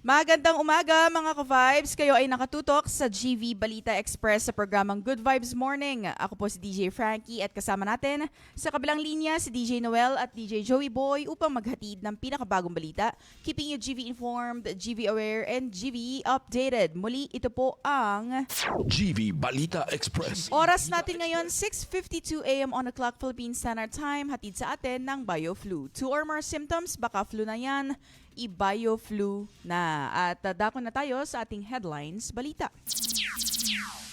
Magandang umaga mga ka-vibes. Kayo ay nakatutok sa GV Balita Express sa programang Good Vibes Morning. Ako po si DJ Frankie at kasama natin sa kabilang linya si DJ Noel at DJ Joey Boy upang maghatid ng pinakabagong balita. Keeping you GV informed, GV aware, and GV updated. Muli, ito po ang GV Balita Express. oras natin ngayon, 6:52 a.m. on the clock Philippine Standard Time. Hatid sa atin ng BioFlu. 2 or more symptoms, baka flu na yan. I-BioFlu na. At dako na tayo sa ating headlines balita.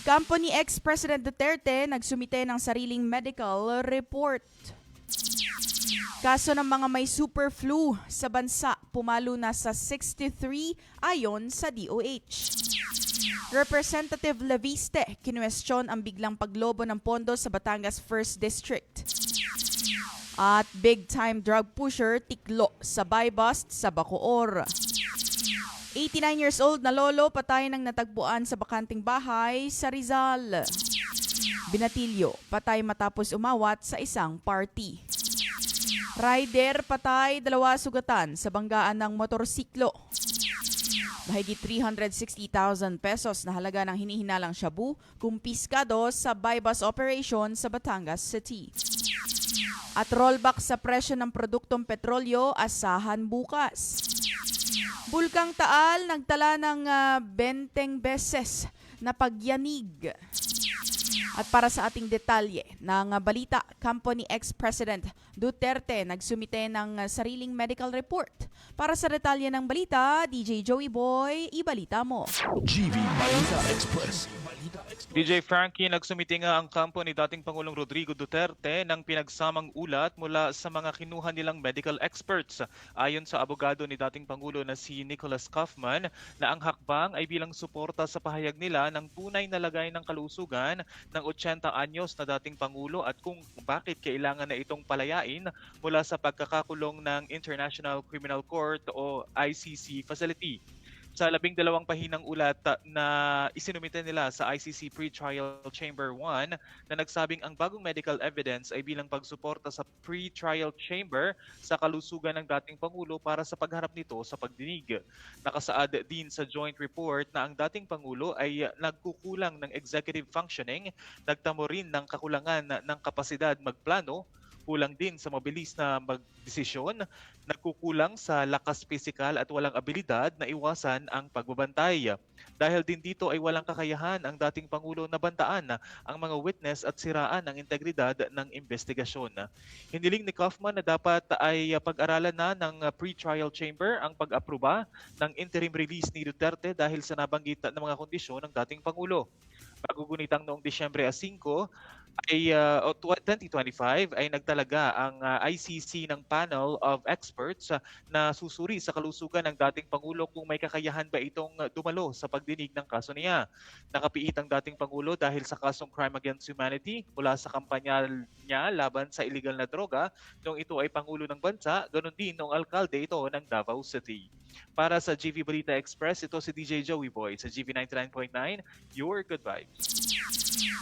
Kampo ni ex-President Duterte nagsumite ng sariling medical report. Kaso ng mga may super flu sa bansa pumalo na sa 63 ayon sa DOH. Representative Leviste kinwestiyon ang biglang paglobo ng pondo sa Batangas 1st District. At big-time drug pusher tiklo sa buy-bust sa Bacoor. 89 years old na lolo patay ng natagpuan sa bakanting bahay sa Rizal. Binatilyo, patay matapos umawat sa isang party. Rider patay, 2 sugatan sa banggaan ng motorsiklo. Mahigit 360,000 pesos na halaga ng hinihinalang shabu kumpiskado sa buy-bus operation sa Batangas City. At rollback sa presyo ng produktong petrolyo asahan bukas. Bulkang Taal nagtala ng 20 beses na pagyanig. At para sa ating detalye ng balita, kampo ni ex-President Duterte nagsumite ng sariling medical report. Para sa detalye ng balita, DJ Joey Boy, ibalita mo. GV Balita Express. DJ Frankie, nagsumite nga ang kampo ni dating Pangulong Rodrigo Duterte ng pinagsamang ulat mula sa mga kinuha nilang medical experts. Ayon sa abogado ni dating Pangulo na si Nicholas Kaufman, na ang hakbang ay bilang suporta sa pahayag nila ng tunay na lagay ng kalusugan ng 80 anyos na dating Pangulo at kung bakit kailangan na itong palayain mula sa pagkakakulong ng International Criminal Court o ICC facility. Sa 12 pahinang ulat na isinumite nila sa ICC Pre-Trial Chamber 1 na nagsabing ang bagong medical evidence ay bilang pagsuporta sa pre-trial chamber sa kalusugan ng dating Pangulo para sa pagharap nito sa pagdinig. Nakasaad din sa joint report na ang dating Pangulo ay nagkukulang ng executive functioning, nagtamo rin ng kakulangan ng kapasidad magplano, kulang din sa mabilis na magdesisyon, nagkukulang sa lakas pisikal at walang abilidad na iwasan ang pagbabantay. Dahil din dito ay walang kakayahan ang dating Pangulo na bantaan ang mga witness at siraan ang integridad ng investigasyon. Hiniling ni Kaufman na dapat ay pag-aralan na ng pre-trial chamber ang pag-aproba ng interim release ni Duterte dahil sa nabanggit na mga kondisyon ng dating Pangulo. Pagugunitang noong Disyembre 5 ay 2025 ay nagtalaga ang ICC ng panel of experts na susuri sa kalusugan ng dating Pangulo kung may kakayahan ba itong dumalo sa pagdinig ng kaso niya. Nakapiit ang dating Pangulo dahil sa kasong crime against humanity mula sa kampanya niya laban sa illegal na droga noong ito ay Pangulo ng bansa, ganoon din noong alkalde ito ng Davao City. Para sa GV Balita Express, ito si DJ Joey Boy sa GV 99.9, your good vibes.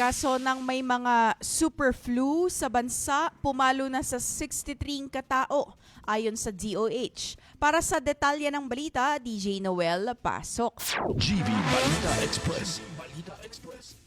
Kaso ng may mga super flu sa bansa, pumalo na sa 63 katao ayon sa DOH. Para sa detalye ng balita, DJ Noel, pasok. GV Balita Express.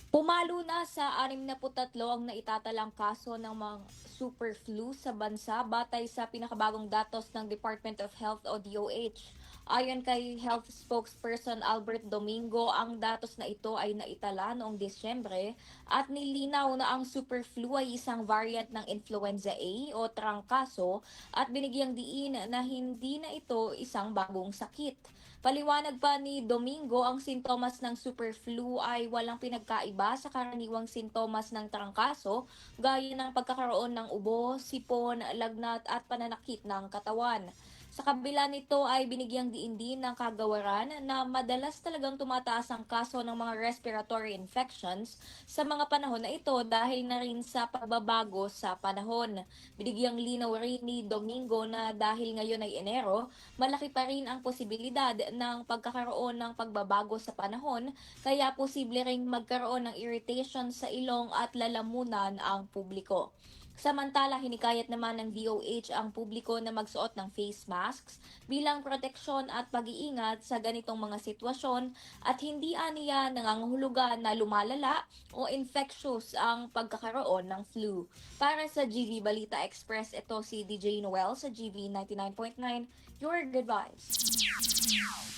Pumalo na sa 63 ang naitatalang kaso ng mga super flu sa bansa batay sa pinakabagong datos ng Department of Health o DOH. Ayon kay Health Spokesperson Albert Domingo, ang datos na ito ay naitala noong Disyembre at nilinaw na ang super flu ay isang variant ng influenza A o trangkaso at binigyang diin na hindi na ito isang bagong sakit. Paliwanag pa ni Domingo, ang sintomas ng super flu ay walang pinagkaiba sa karaniwang sintomas ng trangkaso gaya ng pagkakaroon ng ubo, sipon, lagnat at pananakit ng katawan. Sa kabila nito ay binigyang diin din ng kagawaran na madalas talagang tumataas ang kaso ng mga respiratory infections sa mga panahon na ito dahil na rin sa pagbabago sa panahon. Binigyang linaw rin ni Domingo na dahil ngayon ay Enero, malaki pa rin ang posibilidad ng pagkakaroon ng pagbabago sa panahon kaya posible ring magkaroon ng irritation sa ilong at lalamunan ang publiko. Samantala, hinikayat naman ng DOH ang publiko na magsuot ng face masks bilang proteksyon at pag-iingat sa ganitong mga sitwasyon at hindi aniya nangangahulugan na lumalala o infectious ang pagkakaroon ng flu. Para sa GV Balita Express, ito si DJ Noel sa GV 99.9, Your Good Vibes.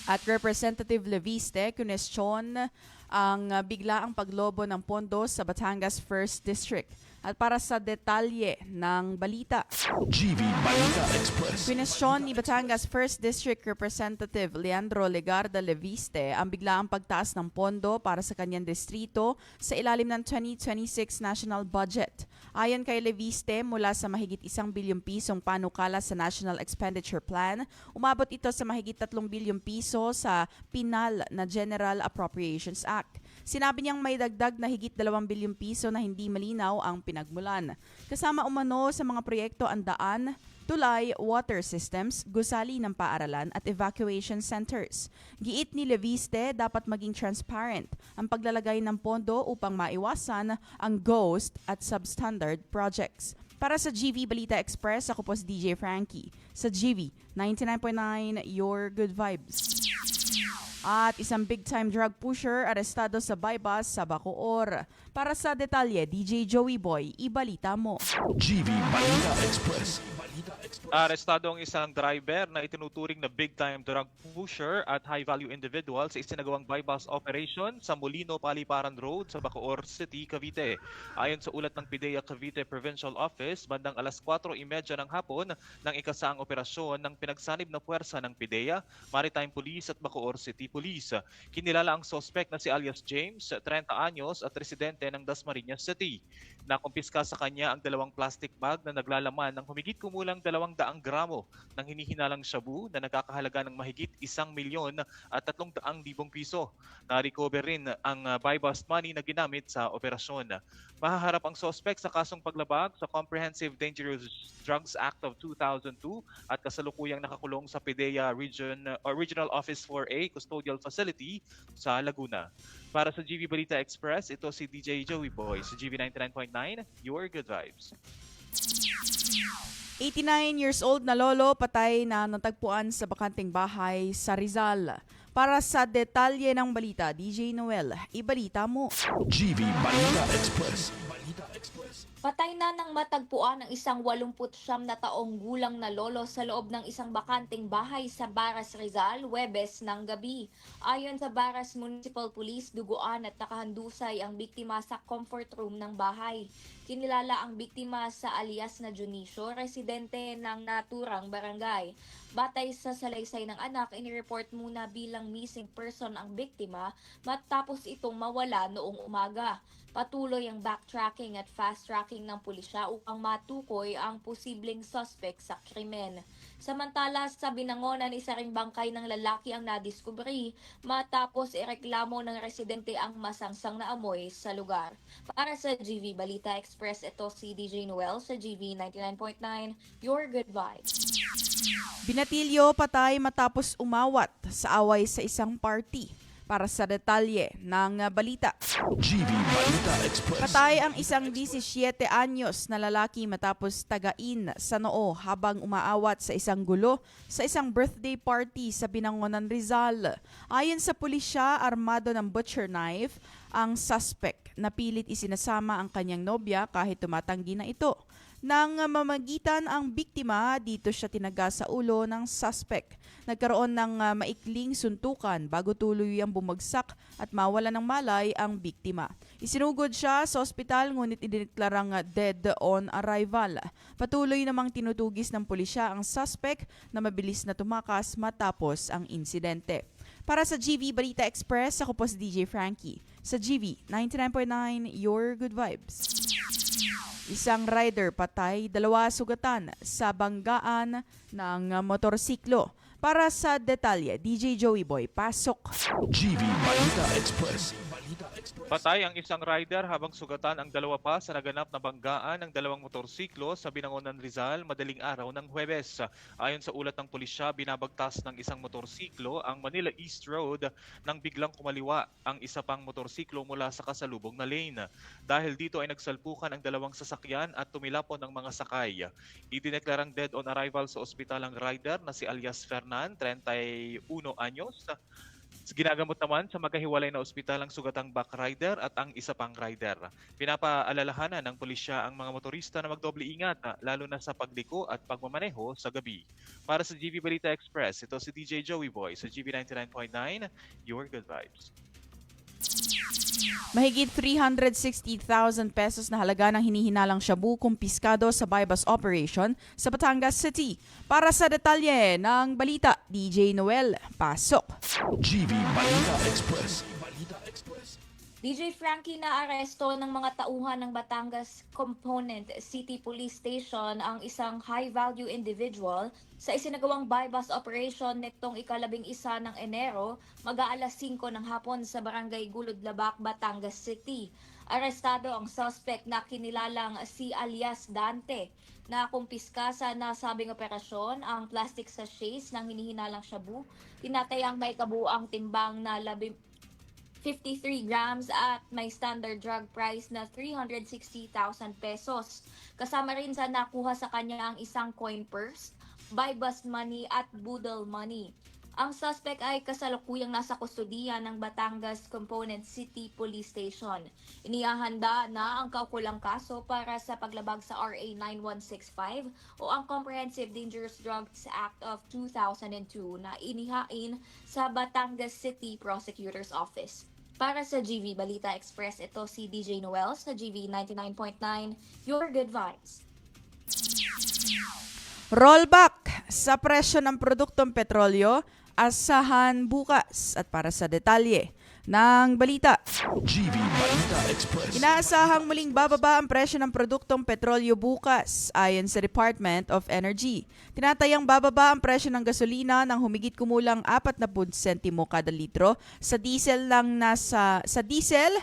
At Representative Leviste, kunestyon ang biglaang paglobo ng pondo sa Batangas 1st District. At para sa detalye ng balita, GV Balita Express. kwestiyon ni Batangas 1st District Representative Leandro Legarda Leviste ang biglaang pagtaas ng pondo para sa kanyang distrito sa ilalim ng 2026 National Budget. Ayon kay Leviste, mula sa mahigit 1 bilyong pisong panukala sa National Expenditure Plan, umabot ito sa mahigit 3 bilyong piso sa pinal na General Appropriations Act. Sinabi niyang may dagdag na higit 2 bilyong piso na hindi malinaw ang pinagmulan. Kasama umano sa mga proyekto ang daan, tulay, water systems, gusali ng paaralan at evacuation centers. Giit ni Leviste, dapat maging transparent ang paglalagay ng pondo upang maiwasan ang ghost at substandard projects. Para sa GV Balita Express, ako po si DJ Frankie. Sa GV 99.9, Your Good Vibes. At isang big-time drug pusher arestado sa bypass sa Bacoor. Para sa detalye, DJ Joey Boy, ibalita mo. GV Balita Express. Arestado ang isang driver na itinuturing na big-time drug pusher at high-value individual sa isinagawang bypass operation sa Molino, Paliparan Road sa Bacoor City, Cavite. Ayon sa ulat ng PIDEA Cavite Provincial Office, bandang alas 4:30 ng hapon nang ikasaang operasyon ng pinagsanib na puwersa ng PIDEA, Maritime Police at Bacoor City Police. Kinilala ang suspect na si alias James, 30 anyos at residente ng Dasmariñas City. Nakumpiska sa kanya ang 2 plastic bag na naglalaman ng humigit kumulang 200 gramo ng hinihinalang shabu na nagkakahalaga ng mahigit 1,300,000 piso. Na-recover rin ang buy-bust money na ginamit sa operasyon. Mahaharap ang suspect sa kasong paglabag sa Comprehensive Dangerous Drugs Act of 2002 at kasalukuyang nakakulong sa PIDEA Regional Office 4A Custodial Facility sa Laguna. Para sa GV Balita Express, ito si DJ Joey Boy sa GV 99.9, Your Good Vibes. 89 years old na lolo patay na natagpuan sa bakanting bahay sa Rizal. Para sa detalye ng balita, DJ Noel, ibalita mo. GV Balita Express. Patay na ng matagpuan ang isang 89 na taong gulang na lolo sa loob ng isang bakanting bahay sa Baras Rizal, Huwebes ng gabi. Ayon sa Baras Municipal Police, duguan at nakahandusay ang biktima sa comfort room ng bahay. Kinilala ang biktima sa alias na Junicio, residente ng naturang barangay. Batay sa salaysay ng anak, inireport muna bilang missing person ang biktima matapos itong mawala noong umaga. Patuloy ang backtracking at fast-tracking ng pulisya upang matukoy ang posibleng suspect sa krimen. Samantala, sa Binangonan, isa ring bangkay ng lalaki ang nadiskubri matapos ireklamo ng residente ang masangsang na amoy sa lugar. Para sa GV Balita Express, ito si DJ Noel sa GV 99.9, Your Good Vibes. Binatilyo patay matapos umawat sa away sa isang party. Para sa detalye ng balita, GV Balita Express. patay ang isang 17 anyos na lalaki matapos tagain sa noo habang umaawat sa isang gulo sa isang birthday party sa Binangonan, Rizal. Ayon sa pulisya, armado ng butcher knife ang suspect. Napilit isinasama ang kanyang nobya kahit tumatanggi na ito. Nang mamagitan ang biktima, dito siya tinaga sa ulo ng suspect. Nagkaroon ng maikling suntukan bago tuluyang bumagsak at mawala ng malay ang biktima. Isinugod siya sa ospital ngunit idineklarang dead on arrival. Patuloy namang tinutugis ng pulisya ang suspect na mabilis na tumakas matapos ang insidente. Para sa GV Balita Express, ako po si DJ Frankie. Sa GV 99.9, Your Good Vibes. Isang rider patay, 2 sugatan sa banggaan ng motorsiklo. Para sa detalye, DJ Joey Boy, pasok. GV Balita Express. Patay ang isang rider habang sugatan ang dalawa pa sa naganap na banggaan ng dalawang motorsiklo sa Binangonan, Rizal madaling araw ng Huwebes. Ayon sa ulat ng pulisya, binabagtas ng isang motorsiklo ang Manila East Road nang biglang kumaliwa ang isa pang motorsiklo mula sa kasalubong na lane. Dahil dito ay nagsalpukan ang dalawang sasakyan at tumilapon ang mga sakay. Idineklarang dead on arrival sa ospital ang rider na si alias Fernan, 31 anyos. Ginagamot naman sa magkahiwalay na ospital ang sugatang back rider at ang isa pang rider. Pinapaalalahanan ng pulisya ang mga motorista na magdoble ingat, lalo na sa pagliko at pagmamaneho sa gabi. Para sa GV Balita Express, ito si DJ Joey Boy sa GV 99.9, Your Good Vibes. Mahigit 360,000 pesos na halaga ng hinihinalang shabu kumpiskado sa bypass operation sa Batangas City. Para sa detalye ng balita, DJ Noel, pasok. GV Balita Express. DJ Frankie na aresto ng mga tauhan ng Batangas Component City Police Station ang isang high-value individual sa isinagawang bypass operation nitong ika-11 ng Enero, mag-aalas 5 ng hapon sa Barangay Gulod-Labak, Batangas City. Arestado ang suspect na kinilalang si alias Dante na kumpiska sa nasabing operasyon ang plastic sachets ng hinihinalang shabu. Tinatayang may kabuuang timbang na 53 grams at may standard drug price na 360,000 pesos. Kasama rin sa nakuha sa kanya ang isang coin purse, bypass money at boodle money. Ang suspect ay kasalukuyang nasa kustodiya ng Batangas Component City Police Station. Inihahanda na ang kaukulang kaso para sa paglabag sa RA 9165 o ang Comprehensive Dangerous Drugs Act of 2002 na inihain sa Batangas City Prosecutor's Office. Para sa GV Balita Express, ito si DJ Noel sa GV 99.9, Your Good Vibes. Rollback sa presyo ng produktong petrolyo, asahan bukas. At para sa detalye ng balita, GV Balita Express. inaasahang muling bababa ang presyo ng produktong petrolyo bukas ayon sa Department of Energy. Tinatayang bababa ang presyo ng gasolina ng humigit kumulang 40 sentimo kada litro, sa diesel nasa 50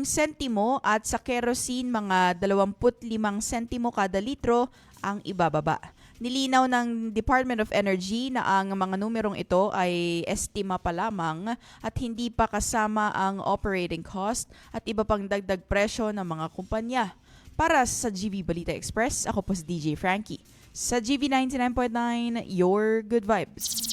sentimo at sa kerosene mga 25 sentimo kada litro ang ibababa. Nilinaw ng Department of Energy na ang mga numerong ito ay estima pa lamang at hindi pa kasama ang operating cost at iba pang dagdag presyo ng mga kumpanya. Para sa GV Balita Express, ako po si DJ Frankie. Sa GV 99.9, Your Good Vibes.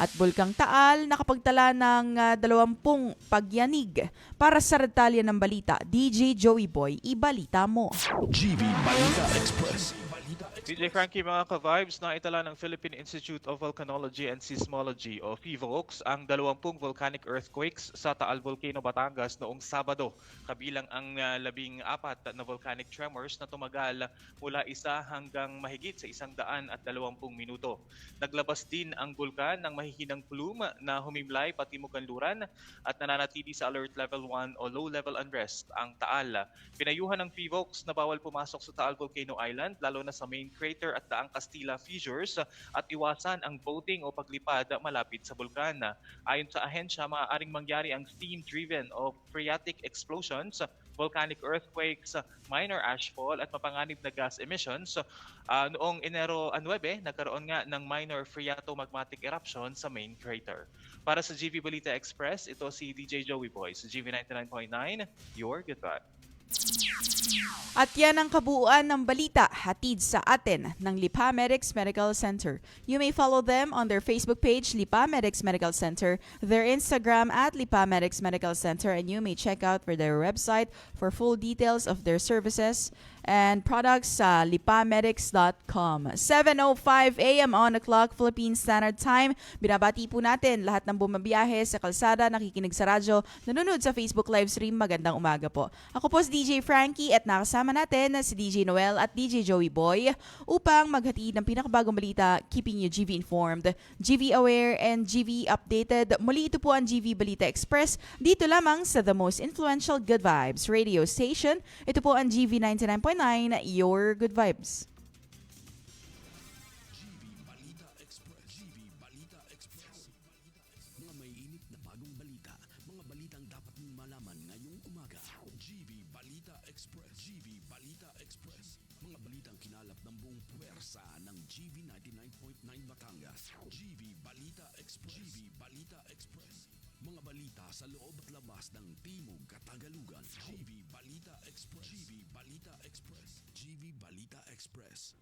At Bulkang Taal nakapagtala ng 20 pagyanig. Para sa detalye ng balita, DJ Joey Boy, ibalita mo. GV Balita Express. DJ Frankie, mga ka-vibes, na itala ng Philippine Institute of Volcanology and Seismology o PHIVOLCS ang 20 volcanic earthquakes sa Taal Volcano, Batangas noong Sabado, kabilang ang 14 na volcanic tremors na tumagal mula 1 hanggang mahigit sa 120 minuto. Naglabas din ang bulkan ng mahihinang plume na humimlay patimog kanluran at nananatili sa alert level 1 o low level unrest ang Taal. Pinayuhan ng PHIVOLCS na bawal pumasok sa Taal Volcano Island, lalo na sa main crater at daang Castilla fissures, at iwasan ang boating o paglipad malapit sa bulkan. Ayon sa ahensya, maaaring mangyari ang steam-driven o phreatic explosions, volcanic earthquakes, minor ashfall at mapanganib na gas emissions. Noong Enero 9, nagkaroon nga ng minor phreatomagmatic eruption sa main crater. Para sa GV Balita Express, ito si DJ Joey Boy sa GV 99.9, Your Good Vibe. At yan ang kabuuan ng balita hatid sa atin ng Lipa Medics Medical Center. You may follow them on their Facebook page, Lipa Medics Medical Center, their Instagram at Lipa Medics Medical Center, and you may check out for their website for full details of their services and products sa lipamedics.com. 7:05 a.m. on the clock, Philippine Standard Time. Binabati po natin lahat ng bumabiyahe sa kalsada, nakikinig sa radyo, nanonood sa Facebook live stream. Magandang umaga po. Ako po si DJ Frankie at nakasama natin si DJ Noel at DJ Joey Boy upang maghatid ng pinakabagong balita, keeping you GV informed, GV aware, and GV updated. Muli ito po ang GV Balita Express dito lamang sa the most influential Good Vibes radio station. Ito po ang GV 99.9, Your Good Vibes. GV Balita Express. Mga may init na bagong balita Mga balitang dapat mong malaman ngayong umaga. GV Balita Express. GV Balita Express. Mga balitang kinalap ng buong puwersa ng GV 99.9 Batangas. GV Balita Express. GV Balita Express. Mga balita sa loob at labas ng Timog Katagalugan. GV Balita Express. GV Balita Express. GV Balita Express.